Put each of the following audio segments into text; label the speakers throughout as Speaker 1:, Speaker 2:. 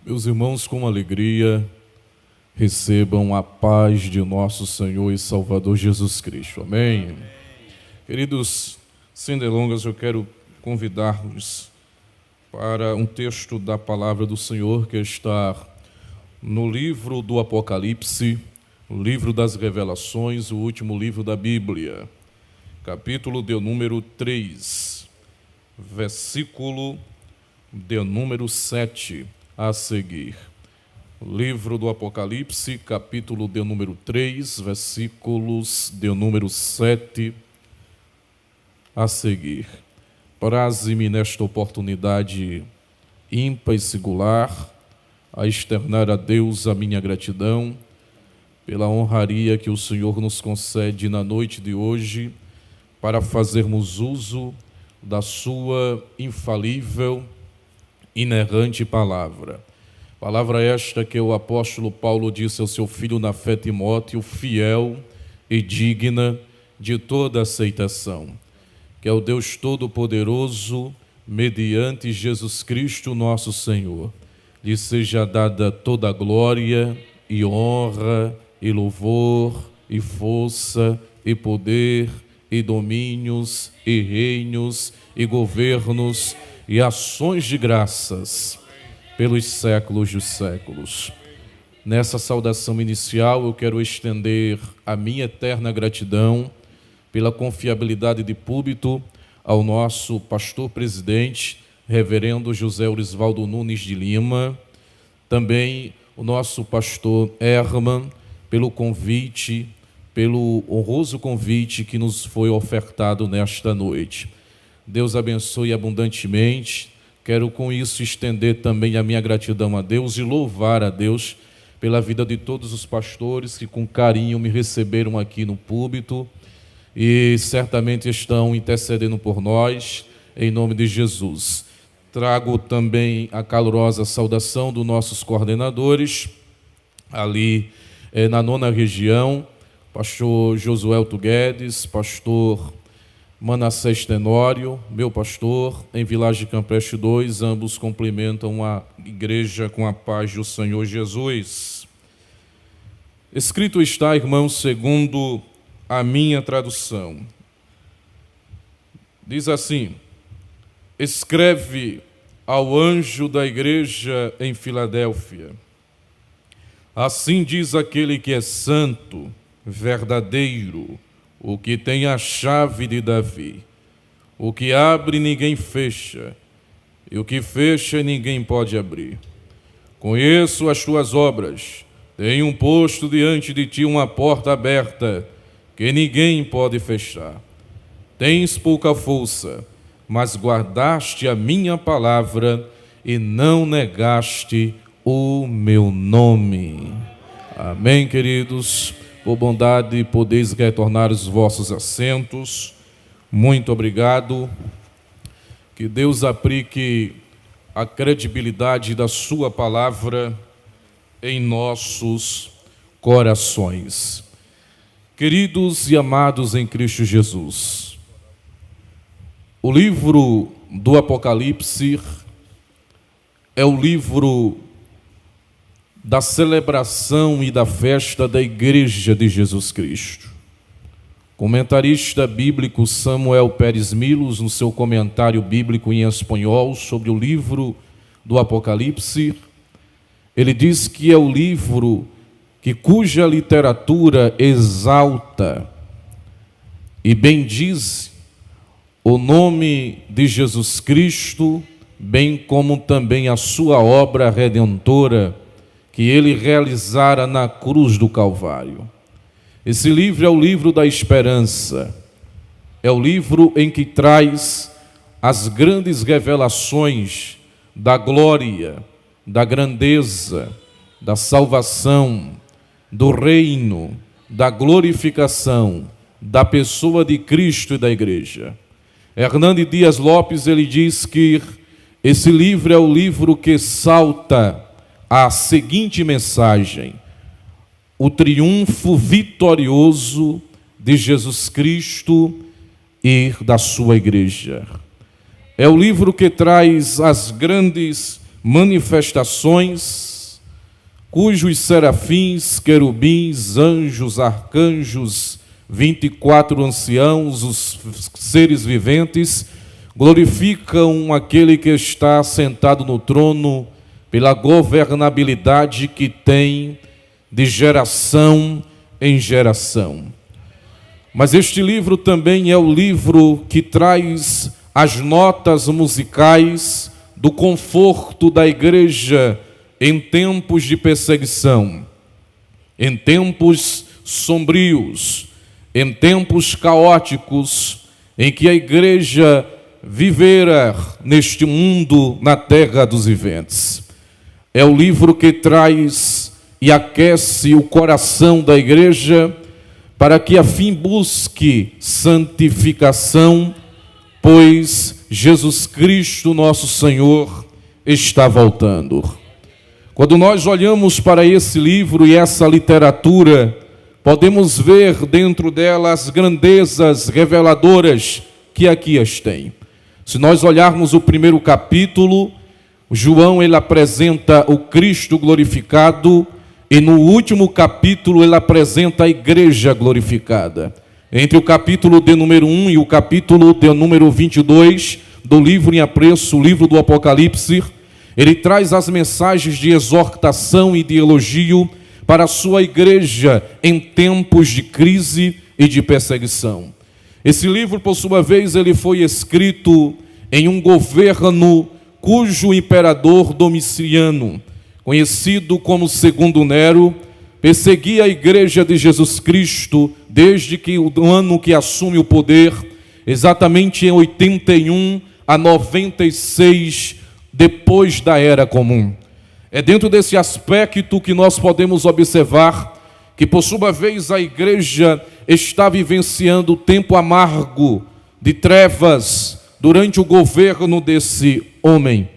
Speaker 1: Meus irmãos, com alegria, recebam a paz de nosso Senhor e Salvador Jesus Cristo. Amém? Queridos, sem delongas, eu quero convidar-vos para um texto da palavra do Senhor que está no livro do Apocalipse, o livro das Revelações, o último livro da Bíblia, capítulo de número 3, versículo de número 7 a seguir. O livro do Apocalipse, capítulo de número 3, versículos de número 7 a seguir. Praze-me nesta oportunidade ímpar e singular a externar a Deus a minha gratidão pela honraria que o Senhor nos concede na noite de hoje para fazermos uso da sua infalível, inerrante palavra. Palavra esta que o apóstolo Paulo disse ao seu filho na fé Timóteo, fiel e digna de toda aceitação. Que é o Deus Todo-Poderoso, mediante Jesus Cristo nosso Senhor, lhe seja dada toda a glória e honra e louvor e força e poder e domínios e reinos e governos e ações de graças pelos séculos dos séculos. Nessa saudação inicial eu quero estender a minha eterna gratidão pela confiabilidade de púlpito ao nosso pastor presidente, reverendo José Orisvaldo Nunes de Lima, também o nosso pastor Herman, pelo convite, pelo honroso convite que nos foi ofertado nesta noite. Deus abençoe abundantemente. Quero com isso estender também a minha gratidão a Deus e louvar a Deus pela vida de todos os pastores que com carinho me receberam aqui no púlpito e certamente estão intercedendo por nós, em nome de Jesus. Trago também a calorosa saudação dos nossos coordenadores, ali na 9ª região, pastor Josuelto Guedes, pastor Manassés Tenório, meu pastor, em Vilagem Campeche 2, ambos cumprimentam a igreja com a paz do Senhor Jesus. Escrito está, irmãos, segundo a minha tradução. Diz assim: escreve ao anjo da igreja em Filadélfia. Assim diz aquele que é santo, verdadeiro, o que tem a chave de Davi, o que abre ninguém fecha, e o que fecha ninguém pode abrir. Conheço as tuas obras, tenho posto diante de ti uma porta aberta, que ninguém pode fechar. Tens pouca força, mas guardaste a minha palavra e não negaste o meu nome. Amém, queridos? Por bondade, podeis retornar os vossos assentos. Muito obrigado. Que Deus aplique a credibilidade da sua palavra em nossos corações. Queridos e amados em Cristo Jesus, o livro do Apocalipse é o livro da celebração e da festa da Igreja de Jesus Cristo. Comentarista bíblico Samuel Pérez Milos, no seu comentário bíblico em espanhol sobre o livro do Apocalipse, ele diz que é o livro cuja literatura exalta e bendiz o nome de Jesus Cristo, bem como também a sua obra redentora que ele realizara na cruz do Calvário. Esse livro é o livro da esperança, é o livro em que traz as grandes revelações da glória, da grandeza, da salvação, do reino, da glorificação, da pessoa de Cristo e da igreja. Hernando Dias Lopes, ele diz que esse livro é o livro que salta a seguinte mensagem: o triunfo vitorioso de Jesus Cristo e da sua igreja. É o livro que traz as grandes manifestações, cujos serafins, querubins, anjos, arcanjos, 24 anciãos, os seres viventes, glorificam aquele que está sentado no trono pela governabilidade que tem de geração em geração. Mas este livro também é o livro que traz as notas musicais do conforto da igreja em tempos de perseguição, em tempos sombrios, em tempos caóticos, em que a igreja vivera neste mundo, na terra dos viventes. É o livro que traz e aquece o coração da igreja para que a fim busque santificação, pois Jesus Cristo, nosso Senhor, está voltando. Quando nós olhamos para esse livro e essa literatura, podemos ver dentro dela as grandezas reveladoras que aqui as tem. Se nós olharmos o primeiro capítulo, João ele apresenta o Cristo glorificado, e no último capítulo ele apresenta a igreja glorificada. Entre o capítulo de número 1 e o capítulo de número 22 do livro em apreço, o livro do Apocalipse, ele traz as mensagens de exortação e de elogio para a sua igreja em tempos de crise e de perseguição. Esse livro, por sua vez, ele foi escrito em um governo cujo imperador Domiciano, conhecido como Segundo Nero, perseguia a igreja de Jesus Cristo desde que o ano que assume o poder, exatamente em 81 a 96 depois da Era Comum. É dentro desse aspecto que nós podemos observar que, por sua vez, a igreja está vivenciando o tempo amargo de trevas durante o governo desse homem.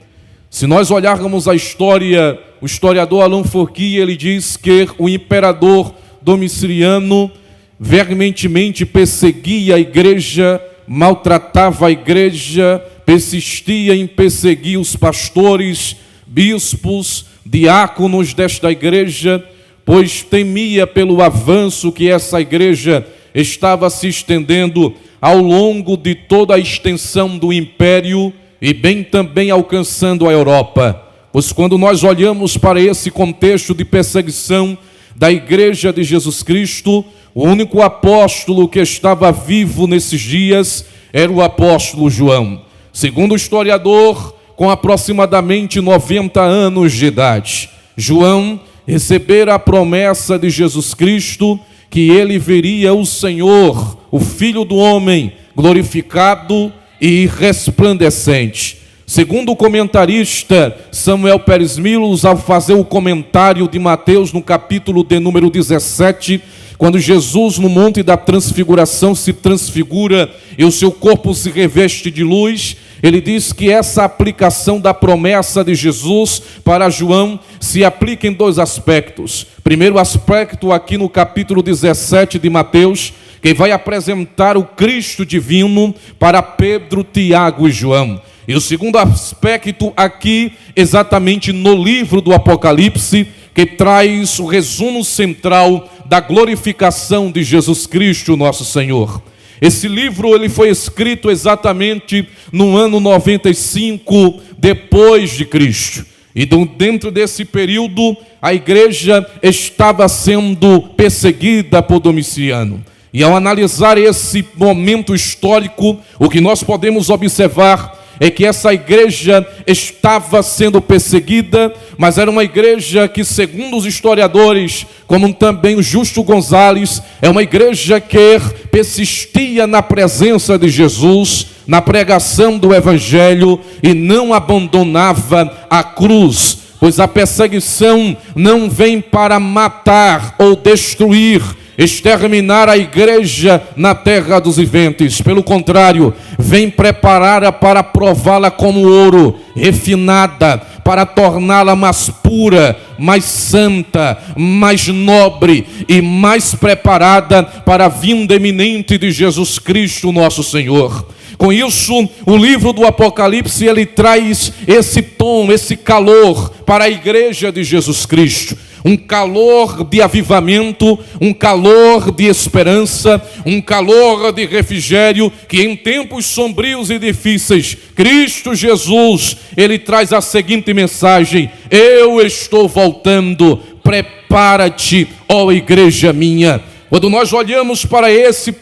Speaker 1: Se nós olharmos a história, o historiador Alain Fourquier, ele diz que o imperador Domiciano veementemente perseguia a igreja, maltratava a igreja, persistia em perseguir os pastores, bispos, diáconos desta igreja, pois temia pelo avanço que essa igreja estava se estendendo ao longo de toda a extensão do império e bem também alcançando a Europa. Pois quando nós olhamos para esse contexto de perseguição da igreja de Jesus Cristo, o único apóstolo que estava vivo nesses dias era o apóstolo João. Segundo o historiador, com aproximadamente 90 anos de idade, João recebera a promessa de Jesus Cristo que ele veria o Senhor, o Filho do Homem, glorificado e resplandecente. Segundo o comentarista Samuel Pérez Milos, ao fazer o comentário de Mateus no capítulo de número 17, quando Jesus no Monte da Transfiguração se transfigura e o seu corpo se reveste de luz, ele diz que essa aplicação da promessa de Jesus para João se aplica em dois aspectos. Primeiro aspecto, aqui no capítulo 17 de Mateus, que vai apresentar o Cristo divino para Pedro, Tiago e João. E o segundo aspecto aqui, exatamente no livro do Apocalipse, que traz o resumo central da glorificação de Jesus Cristo, nosso Senhor. Esse livro ele foi escrito exatamente no ano 95 depois de Cristo. E dentro desse período, a igreja estava sendo perseguida por Domiciano. E ao analisar esse momento histórico, o que nós podemos observar é que essa igreja estava sendo perseguida, mas era uma igreja que, segundo os historiadores, como também o Justo Gonzalez, é uma igreja que persistia na presença de Jesus, na pregação do Evangelho e não abandonava a cruz, pois a perseguição não vem para matar ou destruir, exterminar a igreja na terra dos viventes. Pelo contrário, vem preparada para prová-la como ouro, refinada, para torná-la mais pura, mais santa, mais nobre e mais preparada para a vinda iminente de Jesus Cristo, nosso Senhor. Com isso, o livro do Apocalipse, ele traz esse tom, esse calor para a igreja de Jesus Cristo. Um calor de avivamento, um calor de esperança, um calor de refrigério, que em tempos sombrios e difíceis, Cristo Jesus, ele traz a seguinte mensagem: eu estou voltando, prepara-te, ó igreja minha. Quando nós olhamos para esse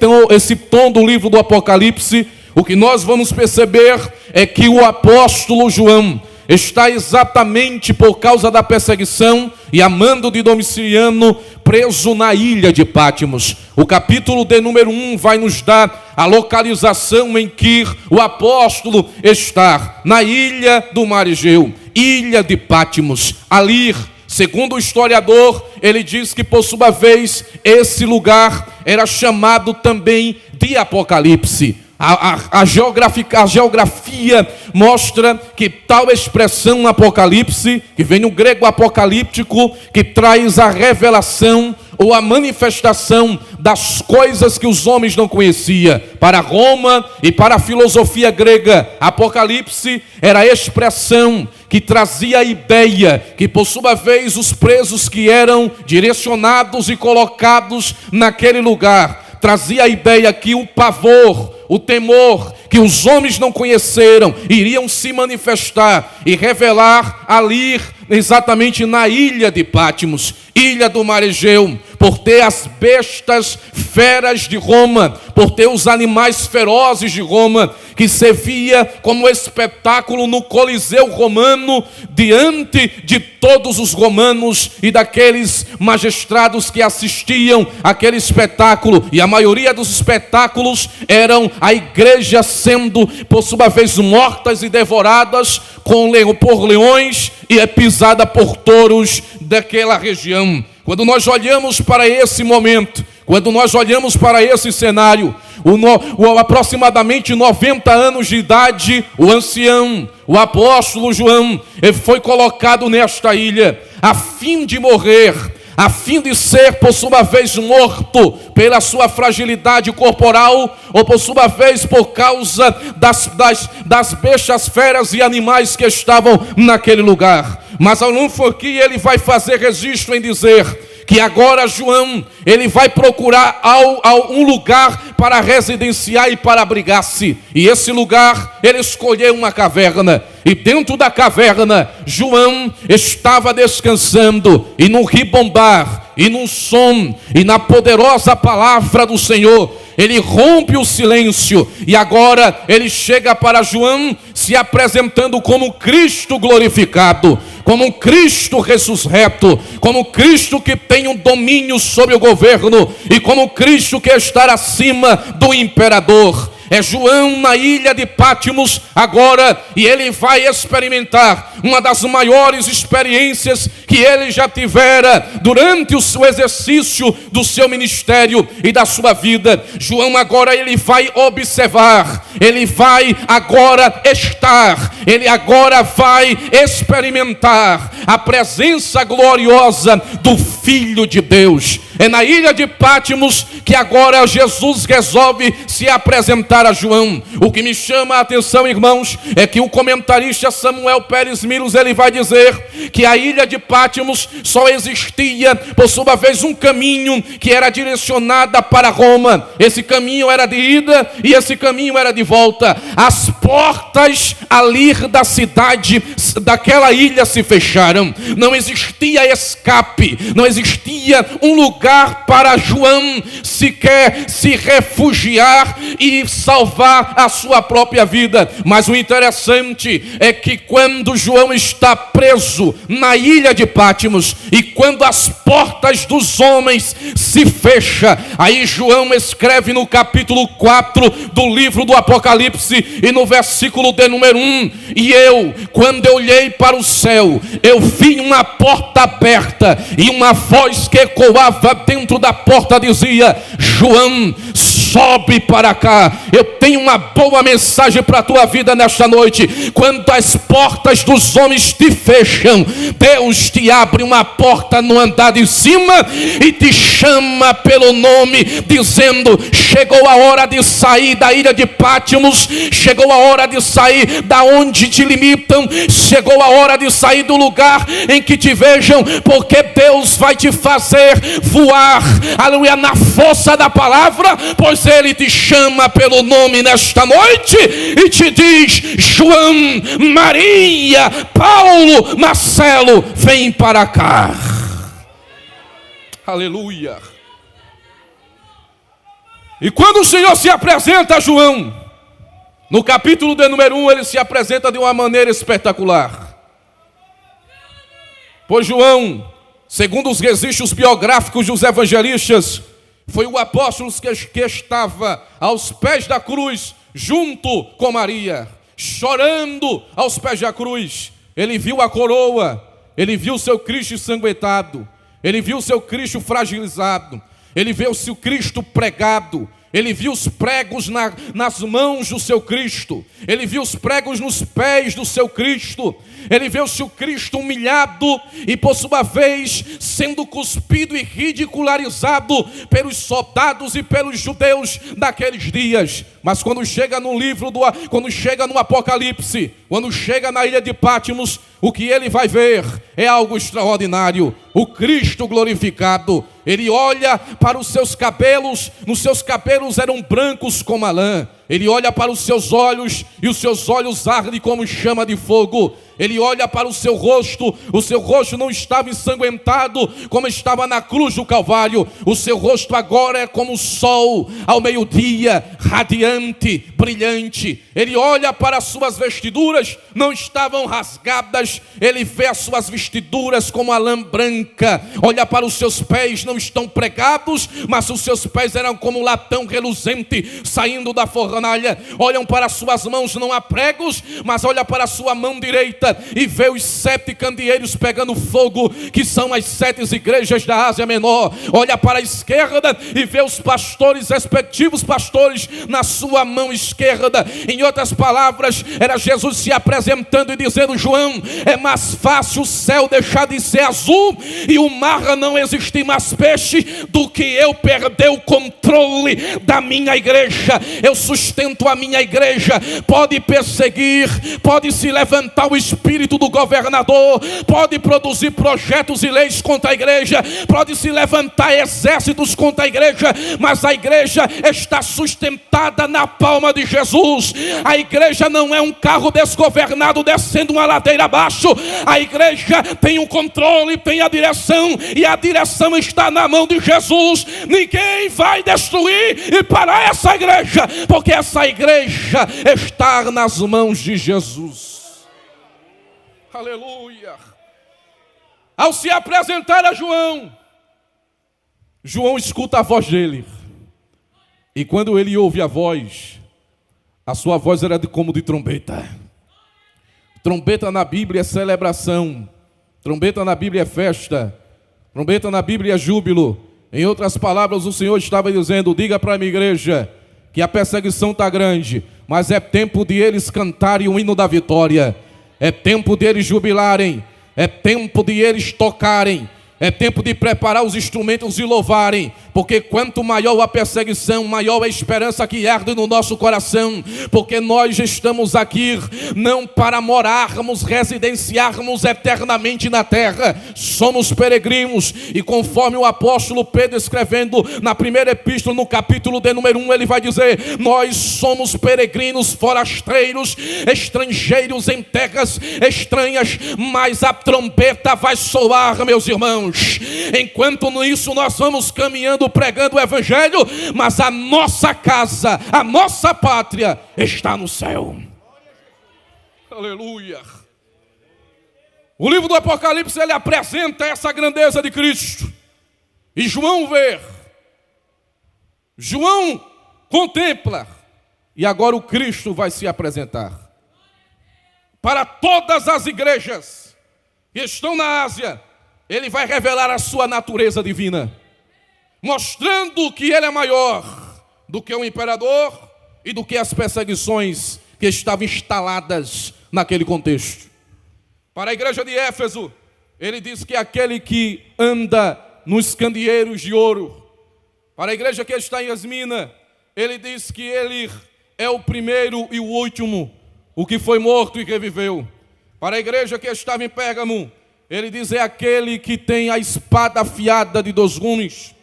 Speaker 1: tom do livro do Apocalipse, o que nós vamos perceber é que o apóstolo João está exatamente por causa da perseguição e a mando de Domiciano preso na ilha de Patmos. O capítulo de número 1 vai nos dar a localização em que o apóstolo está, na ilha do Mar Egeu, ilha de Patmos. Ali, segundo o historiador, ele diz que por sua vez esse lugar era chamado também de Apocalipse. A geografia mostra que tal expressão apocalipse, que vem no grego apocalíptico, que traz a revelação ou a manifestação das coisas que os homens não conheciam. Para Roma e para a filosofia grega, Apocalipse era a expressão que trazia a ideia que, por sua vez, os presos que eram direcionados e colocados naquele lugar, trazia a ideia que o pavor, o temor que os homens não conheceram iriam se manifestar e revelar ali, exatamente na ilha de Patmos, ilha do Mar Egeu, por ter as bestas feras de Roma, por ter os animais ferozes de Roma, que servia como espetáculo no Coliseu romano, diante de todos os romanos e daqueles magistrados que assistiam àquele espetáculo. E a maioria dos espetáculos eram a igreja sendo, por sua vez, mortas e devoradas por leões e pisada por touros daquela região. Quando nós olhamos para esse momento, quando nós olhamos para esse cenário, aproximadamente 90 anos de idade, o ancião, o apóstolo João, ele foi colocado nesta ilha a fim de morrer, a fim de ser, por sua vez, morto pela sua fragilidade corporal, ou por sua vez, por causa das bestas feras e animais que estavam naquele lugar. Mas ao não for que ele vai fazer registro em dizer que agora João, ele vai procurar um lugar para residenciar e para abrigar-se. E esse lugar, ele escolheu uma caverna. E dentro da caverna, João estava descansando. E num ribombar, e num som, e na poderosa palavra do Senhor, ele rompe o silêncio. E agora ele chega para João, se apresentando como Cristo glorificado, como Cristo ressurreto, como Cristo que tem um domínio sobre o governo, e como Cristo que está acima do imperador. É João na ilha de Patmos agora, e ele vai experimentar uma das maiores experiências que ele já tivera durante o seu exercício do seu ministério e da sua vida. João agora, ele vai observar, ele vai agora estar, ele agora vai experimentar a presença gloriosa do Filho de Deus. É na ilha de Patmos que agora Jesus resolve se apresentar a João. O que me chama a atenção, irmãos, é que o comentarista Samuel Pérez Milos, ele vai dizer que a ilha de Patmos só existia, por sua vez, um caminho que era direcionado para Roma. Esse caminho era de ida e esse caminho era de volta. As portas ali da cidade, daquela ilha, se fecharam. Não existia escape, não existia um lugar para João sequer se refugiar e salvar a sua própria vida. Mas o interessante é que quando João está preso na ilha de Patmos, e quando as portas dos homens se fecham, aí João escreve no capítulo 4 do livro do Apocalipse, e no versículo de número 1: e eu, quando eu olhei para o céu, eu vi uma porta aberta, e uma voz que ecoava dentro da porta dizia: João, sobe para cá. Eu tenho uma boa mensagem para a tua vida nesta noite. Quando as portas dos homens te fecham, Deus te abre uma porta no andar de cima e te chama pelo nome, dizendo: chegou a hora de sair da ilha de Pátimos, chegou a hora de sair da onde te limitam, chegou a hora de sair do lugar em que te vejam, porque Deus vai te fazer voar, aleluia, na força da palavra, pois Ele te chama pelo nome nesta noite e te diz: João, Maria, Paulo, Marcelo, vem para cá. Aleluia. E quando o Senhor se apresenta a João, no capítulo de número 1, ele se apresenta de uma maneira espetacular. Pois João, segundo os registros biográficos dos evangelistas, foi o apóstolo que estava aos pés da cruz, junto com Maria, chorando aos pés da cruz. Ele viu a coroa, ele viu o seu Cristo ensanguentado, ele viu o seu Cristo fragilizado, ele viu o seu Cristo pregado, ele viu os pregos nas mãos do seu Cristo, ele viu os pregos nos pés do seu Cristo, ele viu o seu Cristo humilhado e por sua vez sendo cuspido e ridicularizado pelos soldados e pelos judeus daqueles dias. Mas quando chega no livro, quando chega no Apocalipse, quando chega na ilha de Pátimos, o que ele vai ver é algo extraordinário. O Cristo glorificado, ele olha para os seus cabelos, nos seus cabelos eram brancos como a lã. Ele olha para os seus olhos e os seus olhos ardem como chama de fogo. Ele olha para o seu rosto não estava ensanguentado como estava na cruz do Calvário. O seu rosto agora é como o sol ao meio-dia, radiante, brilhante. Ele olha para as suas vestiduras, não estavam rasgadas. Ele vê as suas vestiduras como a lã branca. Olha para os seus pés, não estão pregados, mas os seus pés eram como um latão reluzente saindo da fornalha. Olham para as suas mãos, não há pregos, mas olha para a sua mão direita e vê os 7 candeeiros pegando fogo, que são as 7 igrejas da Ásia Menor. Olha para a esquerda e vê os pastores, respectivos pastores, na sua mão esquerda. Em outras palavras, era Jesus se apresentando e dizendo: João, é mais fácil o céu deixar de ser azul e o mar não existir mais peixe do que eu perder o controle da minha igreja. Eu sustento a minha igreja. Pode perseguir, pode se levantar o espírito do governador, pode produzir projetos e leis contra a igreja, pode se levantar exércitos contra a igreja, mas a igreja está sustentada na palma de Jesus. A igreja não é um carro desgovernado descendo uma ladeira abaixo. A igreja tem um controle, tem a direção, e a direção está na mão de Jesus. Ninguém vai destruir e parar essa igreja, porque essa igreja está nas mãos de Jesus. Aleluia. Ao se apresentar a João, João escuta a voz dele. E quando ele ouve a voz, a sua voz era como de trombeta. Trombeta na Bíblia é celebração. Trombeta na Bíblia é festa. Trombeta na Bíblia é júbilo. Em outras palavras, o Senhor estava dizendo: diga para a minha igreja que a perseguição está grande, mas é tempo de eles cantarem o hino da vitória. É tempo de eles jubilarem. É tempo de eles tocarem. É tempo de preparar os instrumentos e louvarem, porque quanto maior a perseguição, maior a esperança que arde no nosso coração, porque nós estamos aqui não para morarmos, residenciarmos eternamente na terra. Somos peregrinos, e conforme o apóstolo Pedro escrevendo na primeira epístola, no capítulo de número 1, ele vai dizer: nós somos peregrinos, forasteiros, estrangeiros em terras estranhas, mas a trombeta vai soar, meus irmãos. Enquanto nisso nós vamos caminhando pregando o evangelho, mas a nossa casa, a nossa pátria está no céu. Aleluia. O livro do Apocalipse, ele apresenta essa grandeza de Cristo. E João vê, João contempla, e agora o Cristo vai se apresentar para todas as igrejas que estão na Ásia. Ele vai revelar a sua natureza divina, mostrando que ele é maior, do que o imperador e do que as perseguições que estavam instaladas naquele contexto. Para a igreja de Éfeso, ele diz que é aquele que anda nos candeeiros de ouro. Para a igreja que está em Esmina, ele diz que ele é o primeiro e o último, o que foi morto e reviveu. Para a igreja que estava em Pérgamo, ele diz é aquele que tem a espada afiada de 2 gumes.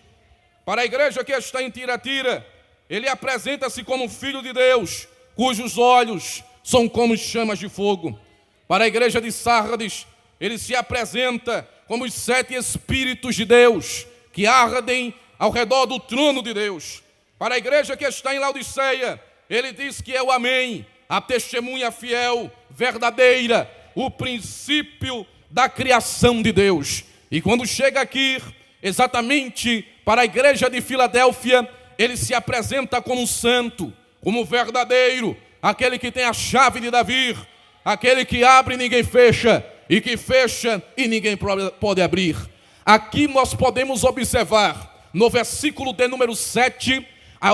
Speaker 1: Para a igreja que está em Tiratira, ele apresenta-se como filho de Deus, cujos olhos são como chamas de fogo. Para a igreja de Sardes, ele se apresenta como os 7 Espíritos de Deus, que ardem ao redor do trono de Deus. Para a igreja que está em Laodiceia, ele diz que é o Amém, a testemunha fiel, verdadeira, o princípio da criação de Deus. E quando chega aqui, exatamente para a igreja de Filadélfia, ele se apresenta como santo, como verdadeiro, aquele que tem a chave de Davi, aquele que abre e ninguém fecha, e que fecha e ninguém pode abrir. Aqui nós podemos observar, no versículo de número 7,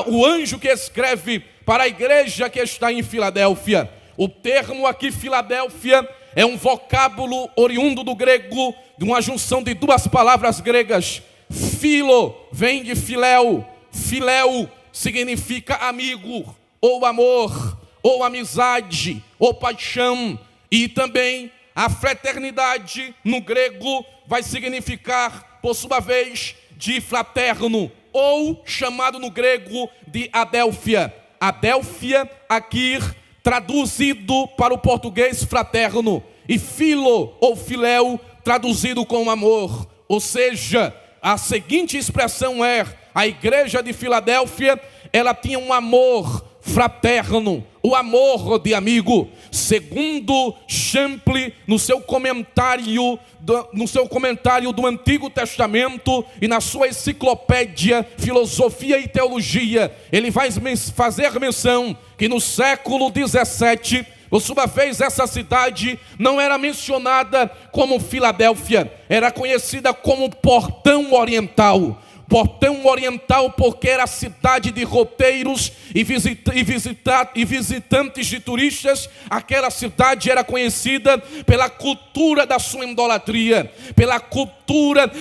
Speaker 1: o anjo que escreve para a igreja que está em Filadélfia. O termo aqui, Filadélfia, é um vocábulo oriundo do grego, de uma junção de 2 palavras gregas. Philo vem de filéu. Filéu significa amigo, ou amor, ou amizade, ou paixão. E também a fraternidade no grego vai significar, por sua vez, de fraterno, ou chamado no grego de Adélfia. Adélfia aqui traduzido para o português fraterno, e filo ou filéu traduzido com amor. Ou seja, a seguinte expressão é: a igreja de Filadélfia, ela tinha um amor fraterno, o amor de amigo. Segundo Champlin, no seu comentário do Antigo Testamento e na sua enciclopédia Filosofia e Teologia, ele vai fazer menção que no século 17, por sua vez, essa cidade não era mencionada como Filadélfia, era conhecida como Portão Oriental. Portão Oriental porque era cidade de roteiros e visitantes de turistas. Aquela cidade era conhecida pela cultura da sua idolatria, pela cultura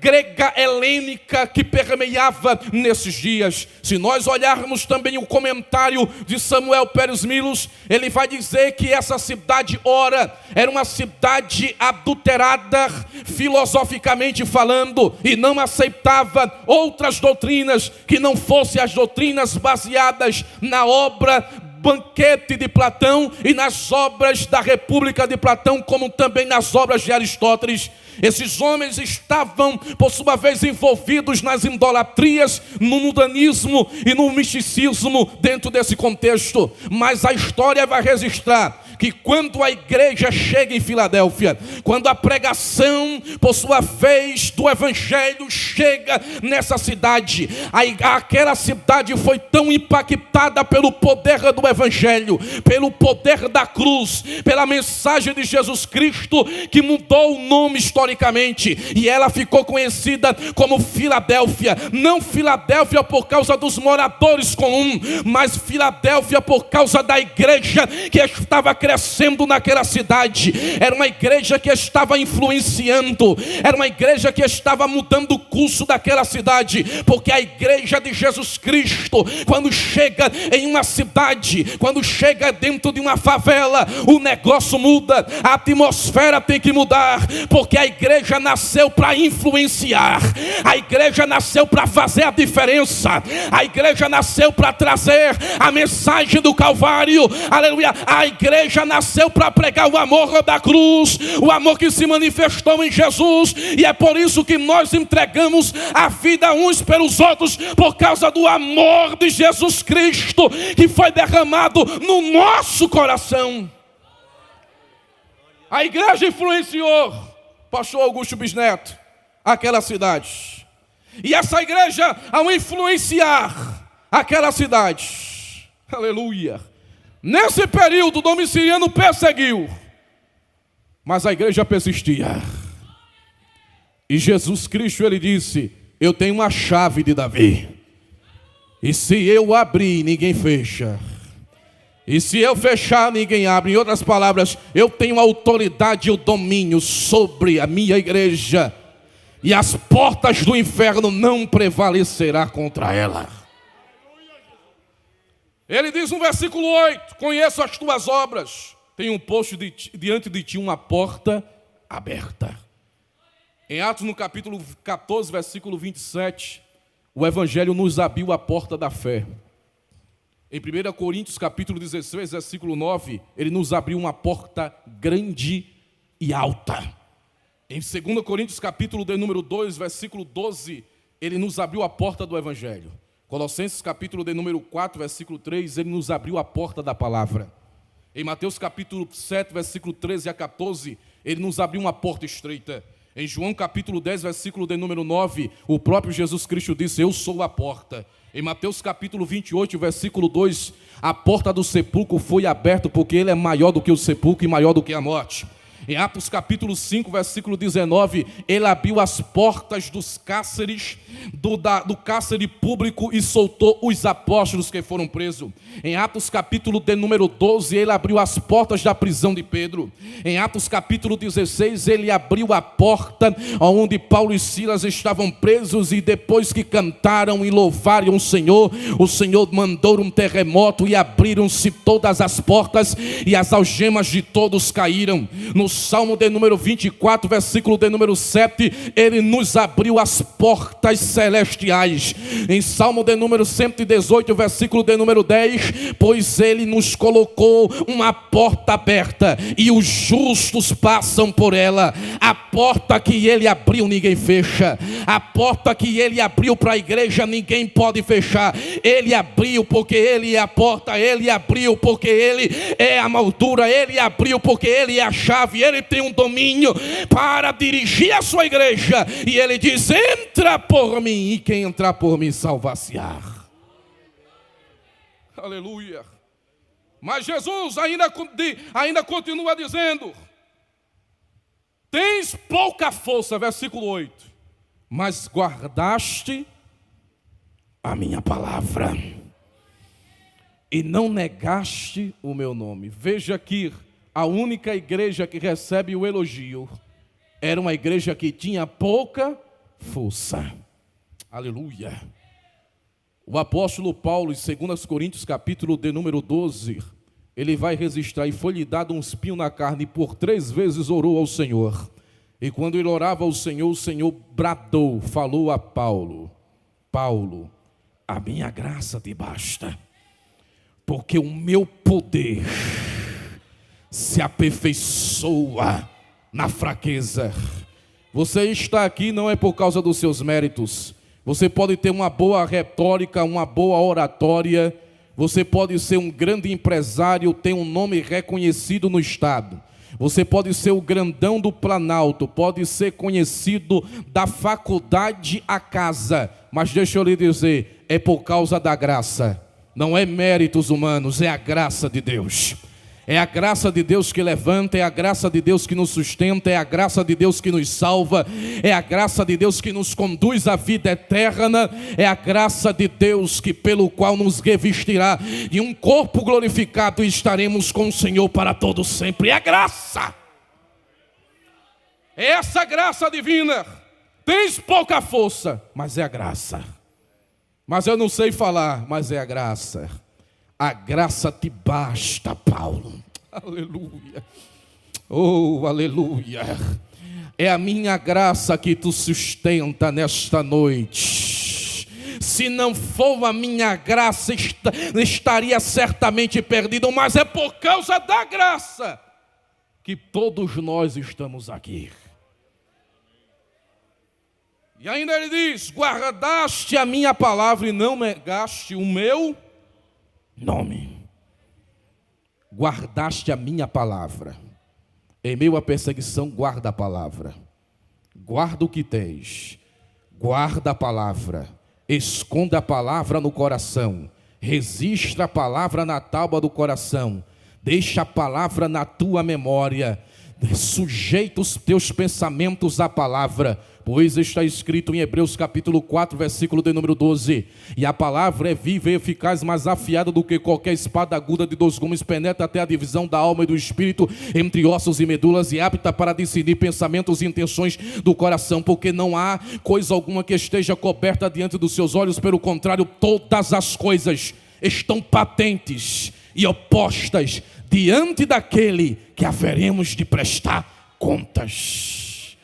Speaker 1: grega helênica que permeava nesses dias. Se nós olharmos também o comentário de Samuel Pérez Milos, ele vai dizer que essa cidade, ora, era uma cidade adulterada, filosoficamente falando, e não aceitava outras doutrinas que não fossem as doutrinas baseadas na obra Banquete de Platão e nas obras da República de Platão, como também nas obras de Aristóteles. Esses homens estavam, por sua vez, envolvidos nas idolatrias, no mundanismo e no misticismo dentro desse contexto. Mas a história vai registrar que quando a igreja chega em Filadélfia, quando a pregação, por sua vez, do evangelho chega nessa cidade, aquela cidade foi tão impactada pelo poder do evangelho, pelo poder da cruz, pela mensagem de Jesus Cristo, que mudou o nome historicamente, e ela ficou conhecida como Filadélfia. Não Filadélfia por causa dos moradores comuns, mas Filadélfia por causa da igreja que estava crescendo naquela cidade. Era uma igreja que estava influenciando, era uma igreja que estava mudando o curso daquela cidade, porque a igreja de Jesus Cristo, quando chega em uma cidade, quando chega dentro de uma favela, o negócio muda, a atmosfera tem que mudar, porque a igreja nasceu para influenciar, a igreja nasceu para fazer a diferença, a igreja nasceu para trazer a mensagem do Calvário, aleluia. A igreja nasceu para pregar o amor da cruz, o amor que se manifestou em Jesus, e é por isso que nós entregamos a vida uns pelos outros, por causa do amor de Jesus Cristo que foi derramado no nosso coração. A igreja influenciou pastor Augusto Bisneto aquela cidade, e essa igreja, ao influenciar aquela cidade, aleluia, nesse período Domiciano perseguiu, mas a igreja persistia. E Jesus Cristo, ele disse: eu tenho uma chave de Davi. E se eu abrir, ninguém fecha. E se eu fechar, ninguém abre. Em outras palavras, eu tenho autoridade e o domínio sobre a minha igreja. E as portas do inferno não prevalecerá contra ela. Ele diz no versículo 8: conheço as tuas obras. Tenho posto diante de ti uma porta aberta. Em Atos no capítulo 14, versículo 27, o Evangelho nos abriu a porta da fé. Em 1 Coríntios capítulo 16, versículo 9, ele nos abriu uma porta grande e alta. Em 2 Coríntios capítulo de número 2, versículo 12, ele nos abriu a porta do Evangelho. Colossenses capítulo de número 4, versículo 3, ele nos abriu a porta da palavra. Em Mateus capítulo 7, versículo 13 a 14, ele nos abriu uma porta estreita. Em João capítulo 10, versículo de número 9, o próprio Jesus Cristo disse: eu sou a porta. Em Mateus capítulo 28, versículo 2, a porta do sepulcro foi aberta, porque ele é maior do que o sepulcro e maior do que a morte. Em Atos capítulo 5, versículo 19, ele abriu as portas dos cárceres, do cárcere público, e soltou os apóstolos que foram presos. Em Atos capítulo de número 12, ele abriu as portas da prisão de Pedro. Em Atos capítulo 16, ele abriu a porta onde Paulo e Silas estavam presos, e depois que cantaram e louvaram o Senhor mandou um terremoto e abriram-se todas as portas e as algemas de todos caíram. No Salmo de número 24, versículo de número 7, ele nos abriu as portas celestiais. Em Salmo de número 118, versículo de número 10, pois ele nos colocou uma porta aberta e os justos passam por ela. A porta que ele abriu, ninguém fecha. A porta que ele abriu para a igreja, ninguém pode fechar. Ele abriu porque ele é a porta, ele abriu porque ele é a moldura, ele abriu porque ele é a chave. Ele tem um domínio para dirigir a sua igreja. E ele diz: entra por mim, e quem entrar por mim salvar-se-á. Aleluia. Mas Jesus ainda continua dizendo: tens pouca força, versículo 8, mas guardaste a minha palavra e não negaste o meu nome. Veja que a única igreja que recebe o elogio era uma igreja que tinha pouca força. Aleluia. O apóstolo Paulo, em 2 Coríntios capítulo de número 12, ele vai registrar: e foi-lhe dado um espinho na carne, e por 3 vezes orou ao Senhor. E quando ele orava ao Senhor, o Senhor bradou, falou a Paulo: Paulo, a minha graça te basta, porque o meu poder se aperfeiçoa na fraqueza. Você está aqui não é por causa dos seus méritos. Você pode ter uma boa retórica, uma boa oratória. Você pode ser um grande empresário, ter um nome reconhecido no estado. Você pode ser o grandão do Planalto, pode ser conhecido da faculdade à casa. Mas deixa eu lhe dizer, é por causa da graça. Não é méritos humanos, é a graça de Deus. É a graça de Deus que levanta, é a graça de Deus que nos sustenta, é a graça de Deus que nos salva, é a graça de Deus que nos conduz à vida eterna, é a graça de Deus que pelo qual nos revestirá de um corpo glorificado e estaremos com o Senhor para todo sempre. É a graça. É essa graça divina. Tens pouca força, mas é a graça. Mas eu não sei falar, mas é a graça. A graça te basta, Paulo. Aleluia. Oh, aleluia. É a minha graça que te sustenta nesta noite. Se não for a minha graça, estaria certamente perdido. Mas é por causa da graça que todos nós estamos aqui. E ainda ele diz: guardaste a minha palavra e não negaste o meu nome. Guardaste a minha palavra. Em meio à perseguição, guarda a palavra. Guarda o que tens. Guarda a palavra. Esconda a palavra no coração. Registra a palavra na tábua do coração. Deixa a palavra na tua memória. Sujeita os teus pensamentos à palavra, pois está escrito em Hebreus capítulo 4, versículo de número 12: e a palavra é viva e eficaz, mais afiada do que qualquer espada aguda de 2 gumes, penetra até a divisão da alma e do espírito, entre ossos e medulas, e apta para discernir pensamentos e intenções do coração, porque não há coisa alguma que esteja coberta diante dos seus olhos, pelo contrário, todas as coisas estão patentes e opostas diante daquele que haveremos de prestar contas.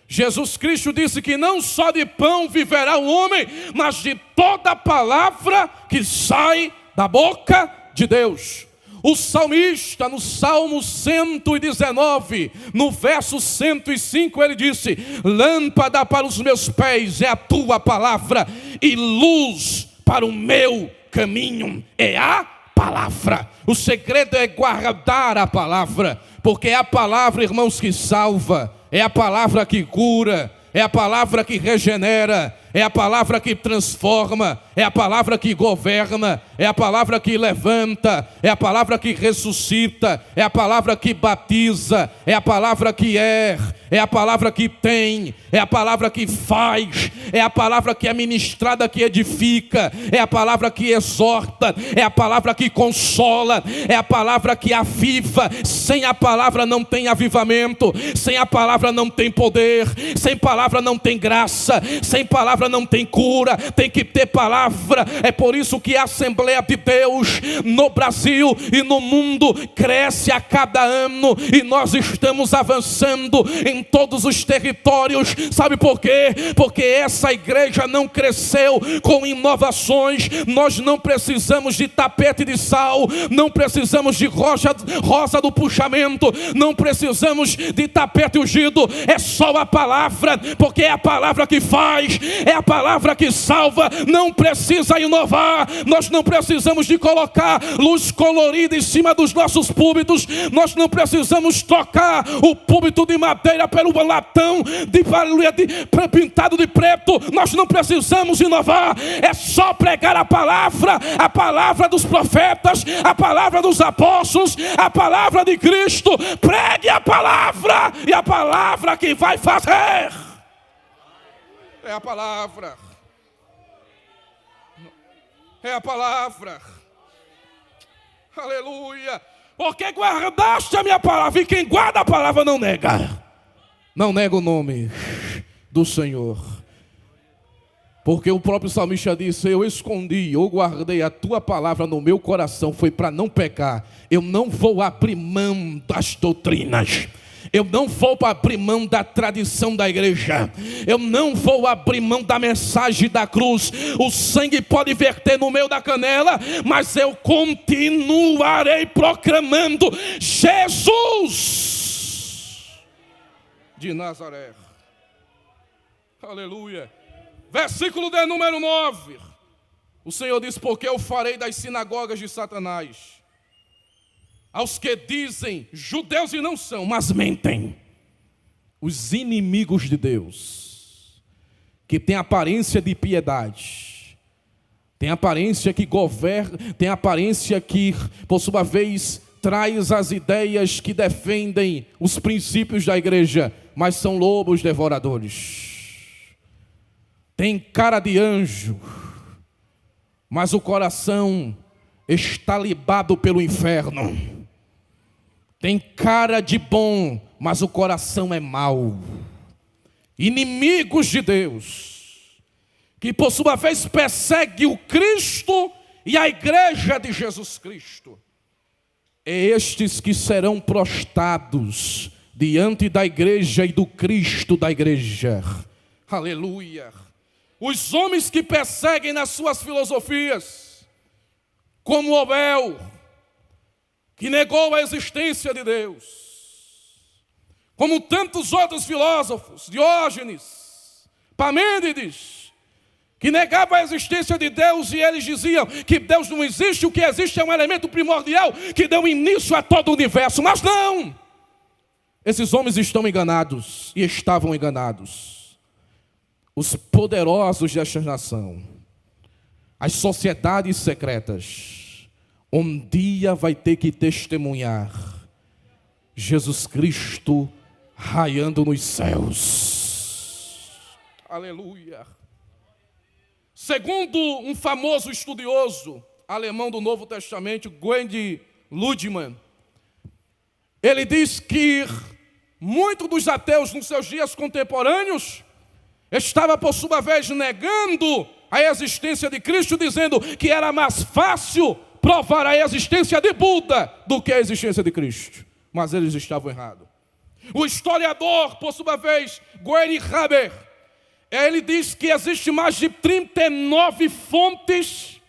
Speaker 1: Jesus Cristo disse que não só de pão viverá o homem, mas de toda palavra que sai da boca de Deus. O salmista, no Salmo 119, no verso 105, ele disse: lâmpada para os meus pés é a tua palavra, e luz para o meu caminho é a palavra. O segredo é guardar a palavra, porque é a palavra, irmãos, que salva, é a palavra que cura, é a palavra que regenera, é a palavra que transforma, é a palavra que governa, é a palavra que levanta, é a palavra que ressuscita, é a palavra que batiza, é a palavra que é a palavra que tem, é a palavra que faz, é a palavra que é ministrada, que edifica, é a palavra que exorta, é a palavra que consola, é a palavra que aviva. Sem a palavra não tem avivamento, sem a palavra não tem poder, sem palavra não tem graça, sem palavra não tem cura, tem que ter palavra. É por isso que a Assembleia de Deus no Brasil e no mundo cresce a cada ano, e nós estamos avançando em todos os territórios. Sabe por quê? Porque essa igreja não cresceu com inovações. Nós não precisamos de tapete de sal, não precisamos de rosa do puxamento, não precisamos de tapete ungido. É só a palavra, porque é a palavra que faz, é a palavra que salva. Não precisa inovar, nós não precisamos de colocar luz colorida em cima dos nossos púlpitos, nós não precisamos trocar o púlpito de madeira pelo latão pintado de preto. Nós não precisamos inovar, é só pregar a palavra dos profetas, a palavra dos apóstolos, a palavra de Cristo. Pregue a palavra, e a palavra que vai fazer é a palavra. É a palavra. Aleluia. Porque guardaste a minha palavra, e quem guarda a palavra não nega. Não nega o nome do Senhor. Porque o próprio salmista disse: eu escondi, eu guardei a tua palavra no meu coração, foi para não pecar. Eu não vou abrir mão das doutrinas, eu não vou abrir mão da tradição da igreja, eu não vou abrir mão da mensagem da cruz. O sangue pode verter no meio da canela, mas eu continuarei proclamando Jesus de Nazaré. Aleluia. Versículo de número 9. O Senhor diz: porque eu farei das sinagogas de Satanás aos que dizem judeus e não são, mas mentem, os inimigos de Deus, que têm aparência de piedade, tem aparência que governa, tem aparência que, por sua vez, traz as ideias que defendem os princípios da igreja, mas são lobos devoradores. Tem cara de anjo, mas o coração está libado pelo inferno. Tem cara de bom, mas o coração é mau. Inimigos de Deus, que por sua vez persegue o Cristo e a igreja de Jesus Cristo. É estes que serão prostrados diante da igreja e do Cristo da igreja. Aleluia. Os homens que perseguem nas suas filosofias, como Obel, que negou a existência de Deus, como tantos outros filósofos, Diógenes, Parmênides, que negavam a existência de Deus, e eles diziam que Deus não existe, o que existe é um elemento primordial que deu início a todo o universo. Mas não! Esses homens estão enganados, e estavam enganados. Os poderosos desta nação, as sociedades secretas, um dia vai ter que testemunhar: Jesus Cristo raiando nos céus. Aleluia. Segundo um famoso estudioso alemão do Novo Testamento, Gwend Ludman, ele diz que muitos dos ateus nos seus dias contemporâneos estavam, por sua vez, negando a existência de Cristo, dizendo que era mais fácil provar a existência de Buda do que a existência de Cristo. Mas eles estavam errados. O historiador, por sua vez, Gueri Haber, ele diz que existe mais de 39 fontes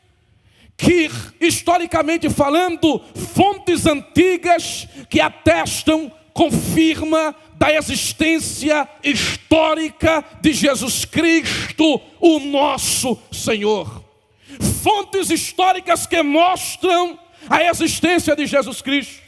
Speaker 1: que, historicamente falando, fontes antigas que atestam, confirma da existência histórica de Jesus Cristo, o nosso Senhor. Fontes históricas que mostram a existência de Jesus Cristo.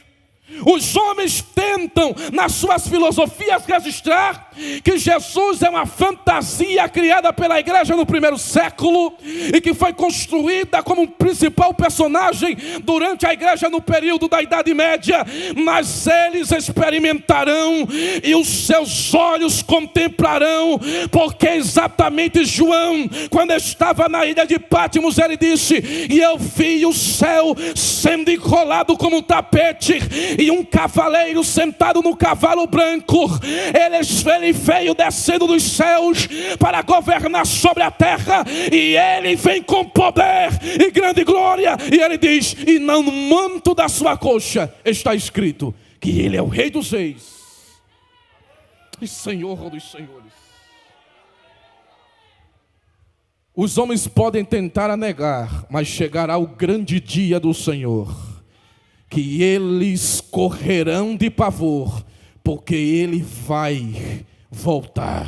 Speaker 1: Os homens tentam, nas suas filosofias, registrar que Jesus é uma fantasia criada pela igreja no primeiro século e que foi construída como principal personagem durante a igreja no período da Idade Média. Mas eles experimentarão e os seus olhos contemplarão, porque exatamente João, quando estava na ilha de Patmos, ele disse: e eu vi o céu sendo enrolado como um tapete, e um cavaleiro sentado no cavalo branco. Ele veio descendo dos céus para governar sobre a terra, e ele vem com poder e grande glória. E ele diz: e no manto da sua coxa está escrito que ele é o Rei dos Reis e Senhor dos Senhores. Os homens podem tentar a negar, mas chegará o grande dia do Senhor, que eles correrão de pavor, porque ele vai voltar.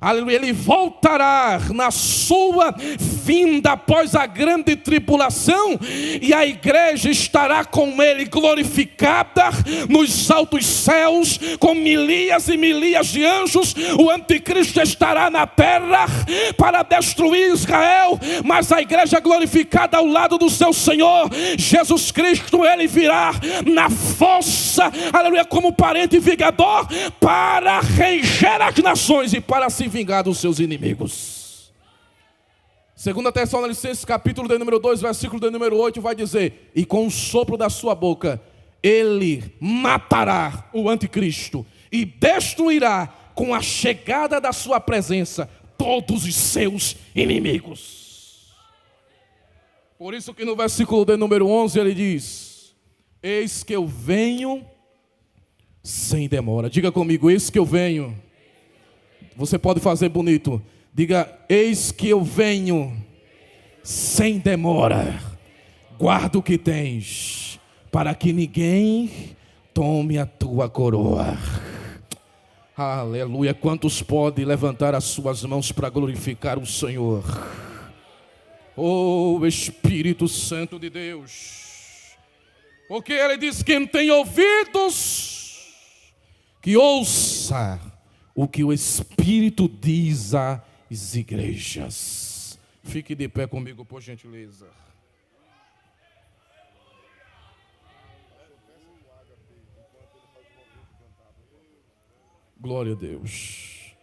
Speaker 1: Aleluia, ele voltará na sua vinda após a grande tribulação, e a igreja estará com ele glorificada nos altos céus, com milhares e milhares de anjos. O anticristo estará na terra para destruir Israel, mas a igreja glorificada ao lado do seu Senhor Jesus Cristo, ele virá na força, aleluia, como parente vingador, para reger as nações e para se vingar dos seus inimigos. 2 Tessalonicenses, capítulo de número 2, versículo de número 8, vai dizer: e com o sopro da sua boca ele matará o anticristo e destruirá com a chegada da sua presença todos os seus inimigos. Por isso que no versículo de número 11 ele diz: eis que eu venho sem demora. Diga comigo: eis que eu venho. Você pode fazer bonito. Diga: eis que eu venho sem demora. Guarda o que tens, para que ninguém tome a tua coroa. Aleluia. Quantos podem levantar as suas mãos para glorificar o Senhor? Oh, Espírito Santo de Deus. Porque ele diz: quem tem ouvidos, que ouça o que o Espírito diz às igrejas. Fique de pé comigo, por gentileza. Glória a Deus.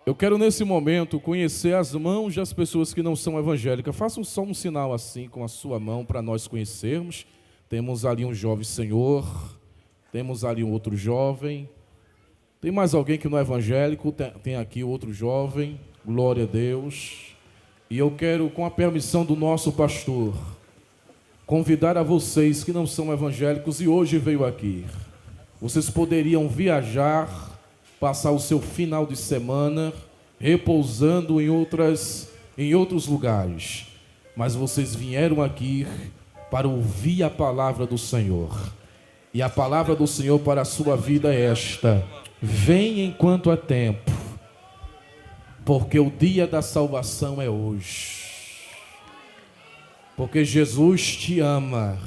Speaker 1: Eu quero nesse momento conhecer as mãos das pessoas que não são evangélicas. Faça só um sinal assim com a sua mão para nós conhecermos. Temos ali um jovem senhor. Temos ali um outro jovem. Tem mais alguém que não é evangélico? Tem aqui outro jovem. Glória a Deus. E eu quero, com a permissão do nosso pastor, convidar a vocês que não são evangélicos e hoje veio aqui. Vocês poderiam viajar, passar o seu final de semana repousando em outros lugares. Mas vocês vieram aqui para ouvir a palavra do Senhor. E a palavra do Senhor para a sua vida é esta: vem enquanto é tempo, porque o dia da salvação é hoje. Porque Jesus te ama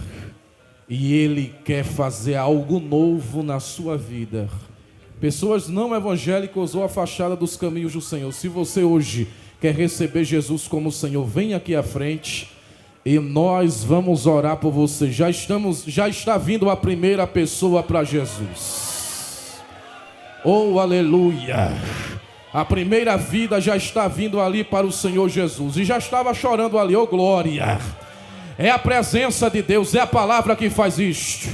Speaker 1: e Ele quer fazer algo novo na sua vida. Pessoas não evangélicas ou afastadas dos caminhos do Senhor, se você hoje quer receber Jesus como Senhor, vem aqui à frente. E nós vamos orar por você. Já está vindo a primeira pessoa para Jesus. Oh, aleluia. A primeira vida já está vindo ali para o Senhor Jesus. E já estava chorando ali, oh glória. É a presença de Deus, é a palavra que faz isto.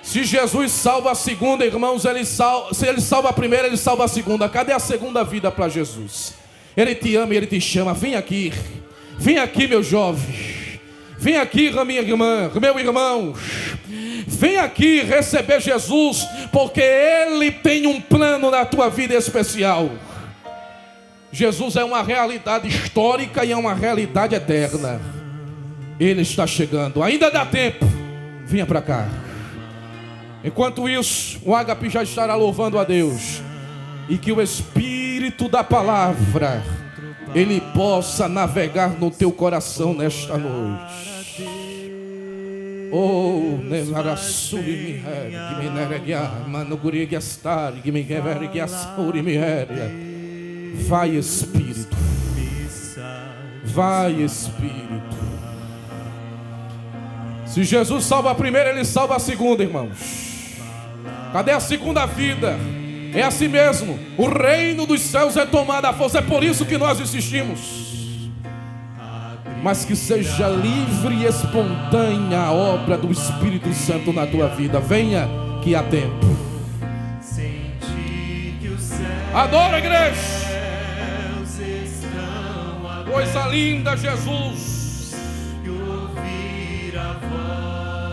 Speaker 1: Se Jesus salva a segunda, irmãos, se Ele salva a primeira, Ele salva a segunda. Cadê a segunda vida para Jesus? Ele te ama e Ele te chama. Vem aqui, meu jovem. Vem aqui, minha irmã, meu irmão. Vem aqui receber Jesus, porque Ele tem um plano na tua vida especial. Jesus é uma realidade histórica e é uma realidade eterna. Ele está chegando, ainda dá tempo. Venha para cá. Enquanto isso, o ágape já estará louvando a Deus. E que o Espírito da palavra, ele possa navegar no teu coração nesta noite. Oh, vai Espírito, vai Espírito. Se Jesus salva a primeira, Ele salva a segunda, irmãos. Cadê a segunda vida? É assim mesmo, o reino dos céus é tomado à força. É por isso que nós insistimos. Mas que seja livre e espontânea a obra do Espírito Santo na tua vida. Venha que há tempo. Adora, igreja. Coisa linda, Jesus.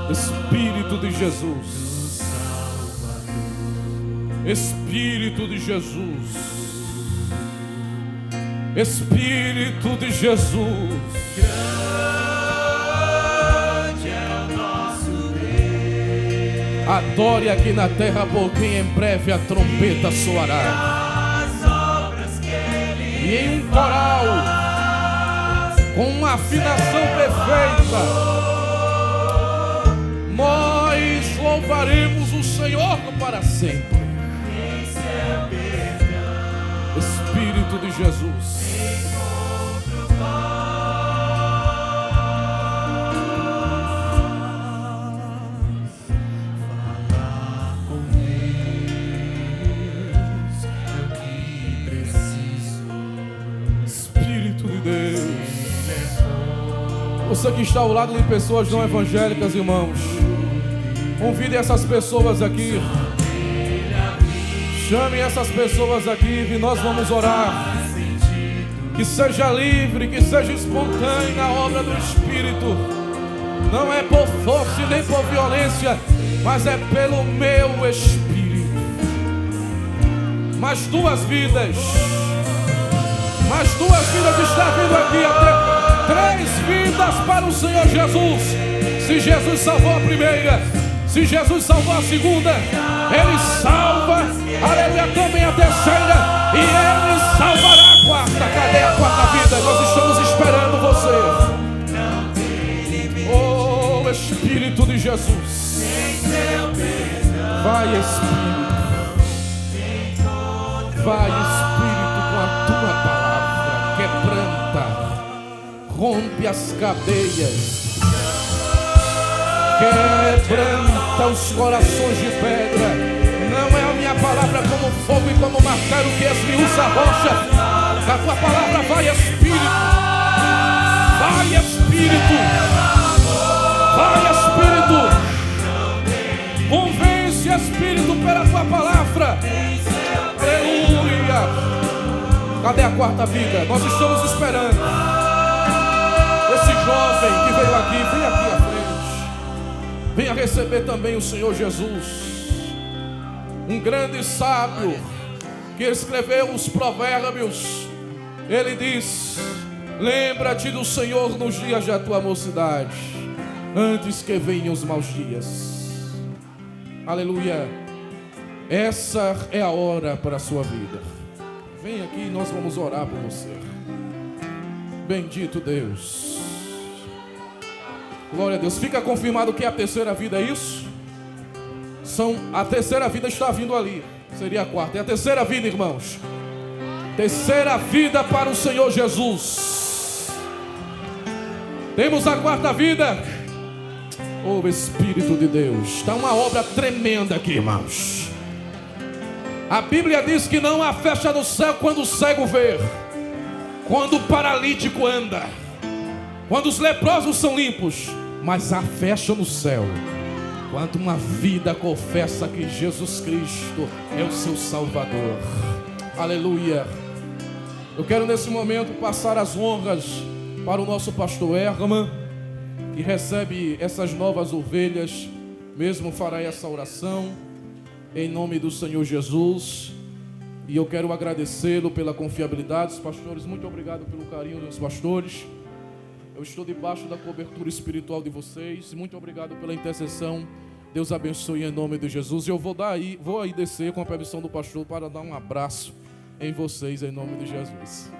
Speaker 1: Espírito de Jesus. Espírito de Jesus. Espírito de Jesus.
Speaker 2: Grande é o nosso Deus.
Speaker 1: Adore aqui na terra, porque em breve a trombeta soará.
Speaker 2: As obras que Ele
Speaker 1: E em um coral, com uma afinação perfeita, nós louvaremos o Senhor para sempre. Espírito de Jesus. Espírito de Deus. Você que está ao lado de pessoas não evangélicas, irmãos, convide essas pessoas aqui. Chame essas pessoas aqui e nós vamos orar. Que seja livre, que seja espontânea a obra do Espírito. Não é por força nem por violência, mas é pelo meu Espírito. Mais duas vidas está vindo aqui até 3 vidas para o Senhor Jesus. Se Jesus salvou a primeira, se Jesus salvou a segunda, Ele salva, aleluia, também a terceira, e Ele salvará a quarta. Cadê a quarta vida? Nós estamos esperando você. Oh, Espírito de Jesus. Vai, Espírito. Vai, Espírito, com a tua palavra. Quebranta, rompe as cadeias. Quebranta os corações de pedra. Não é a minha palavra como fogo e como martelo que esmiuça a rocha. A tua palavra vai, Espírito. Vai, Espírito. Vai, Espírito. Convence, Espírito, pela tua palavra. Aleluia. Cadê a quarta vida? Nós estamos esperando. Esse jovem que veio aqui, vem aqui à frente. Venha receber também o Senhor Jesus, um grande sábio que escreveu os provérbios. Ele diz: lembra-te do Senhor nos dias da tua mocidade, antes que venham os maus dias. Aleluia. Essa é a hora para a sua vida. Vem aqui e nós vamos orar por você. Bendito Deus. Glória a Deus. Fica confirmado que é a terceira vida, é isso? A terceira vida está vindo ali. Seria a quarta. É a terceira vida, irmãos. Terceira vida para o Senhor Jesus. Temos a quarta vida. Oh, Espírito de Deus, está uma obra tremenda aqui, irmãos. A Bíblia diz que não há festa no céu quando o cego vê, quando o paralítico anda, quando os leprosos são limpos, mas há festa no céu quando uma vida confessa que Jesus Cristo é o seu Salvador. Aleluia. Eu quero nesse momento passar as honras para o nosso pastor Herman, que recebe essas novas ovelhas, mesmo fará essa oração em nome do Senhor Jesus. E eu quero agradecê-lo pela confiabilidade. Os pastores, muito obrigado pelo carinho dos pastores. Eu estou debaixo da cobertura espiritual de vocês. Muito obrigado pela intercessão. Deus abençoe em nome de Jesus. E eu vou aí descer com a permissão do pastor para dar um abraço em vocês em nome de Jesus.